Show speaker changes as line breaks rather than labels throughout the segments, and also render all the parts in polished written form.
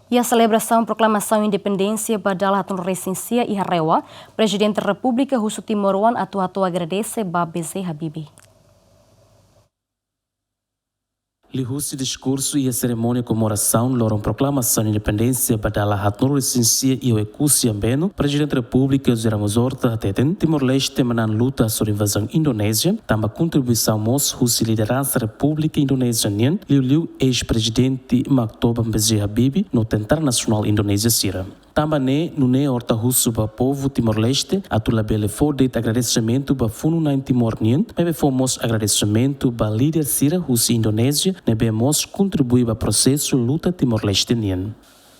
E a celebração proclamação independência badala hatun recensia e Harewa, Presidente da República Russo Timor-Leste atu agradece BZ Habibi.
Lihus discurso e a cerimônia de comemoração loram proclamação de independência badala hatun recensia e o ekusi ambeno, Presidente da República José Ramos Horta Teten, Timor-Leste manan luta sobre a invasão Indonésia, tamba contribuição mos Russo liderança da República Indonesianian, liu ex-presidente Maktoba BZ Habibi no tentar nacional Indonésia Sira. Também no horta russo para o povo Timor-Leste, a tulabele for de agradecimento para fundo na Timor-Nien, mas fomos agradecimento para líder Sira russo Indonésia, nebemos contribuir para o processo luta Timor-Leste-Nien.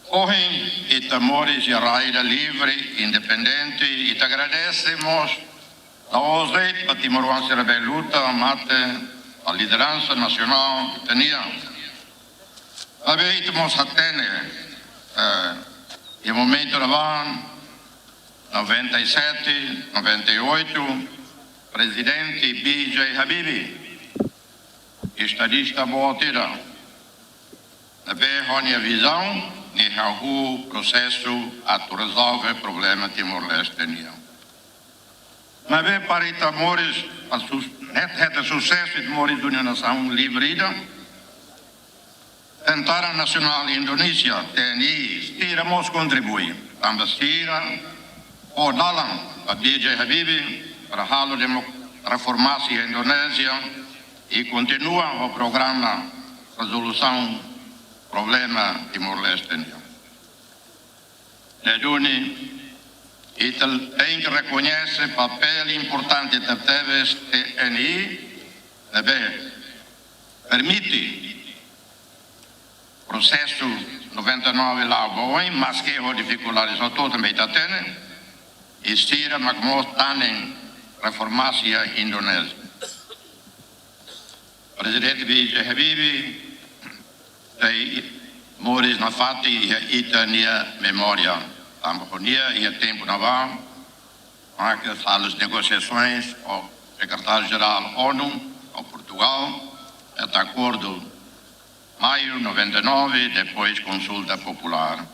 Hoje, e Timores e Raida livre, independente, e te agradecemos a ousei para Timor-Leste a luta, mate a liderança nacional que tinha. Abeitamos a tene, e no momento da 97, 98, Presidente BJ Habibi, estadista Boatira, a visão e o processo a resolver o problema Timor-Leste. Mas para Timores, o sucesso de Timores de uma nação livre, Tentara Nacional Indonesia, TNI, estiramos contribuir. Também estira, o dalam, a BJ Habibi, para halo de reformação a Indonésia e continua o programa Resolução Problema Timor-Leste. Neduni, e tem que reconhecer o papel importante da TNI, permite processo 99 lá bom, mas que a dificuldade só todo também está tendo, e estira mas também reformação Indonésia. Presidente BJ Habibi, tem Moris na fati e itania memória, tamponia e tempo na vão, as negociações, o secretário-geral ONU, o Portugal, é acordo maio 99, depois consulta popular.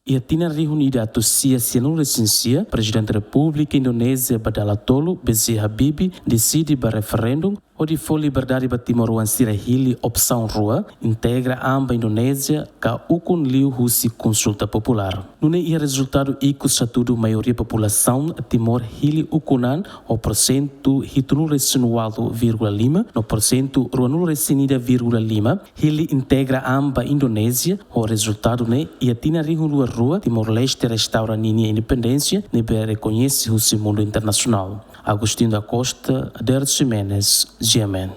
E a tina reunida a tossia no recensia, Presidente da República Indonésia Badala Tolo, BZ Habibi, decide para referendum, onde foi liberdade para Timor-Leste Hili opção rua, integra amba Indonésia, ka ukun liu husi consulta popular. Nune ia resultado iku satudo maioria população Timor Hili ukunan, o porcento hitunu resinuado 0,5, no porcento ruanul resinida 0,5, Hili integra amba Indonésia, o resultado ne ia tina rihunua rua, Timor-Leste restaura ninha independência, nebe reconhece o mundo internacional. Agostinho da Costa, Adelso Jimenez, GMN.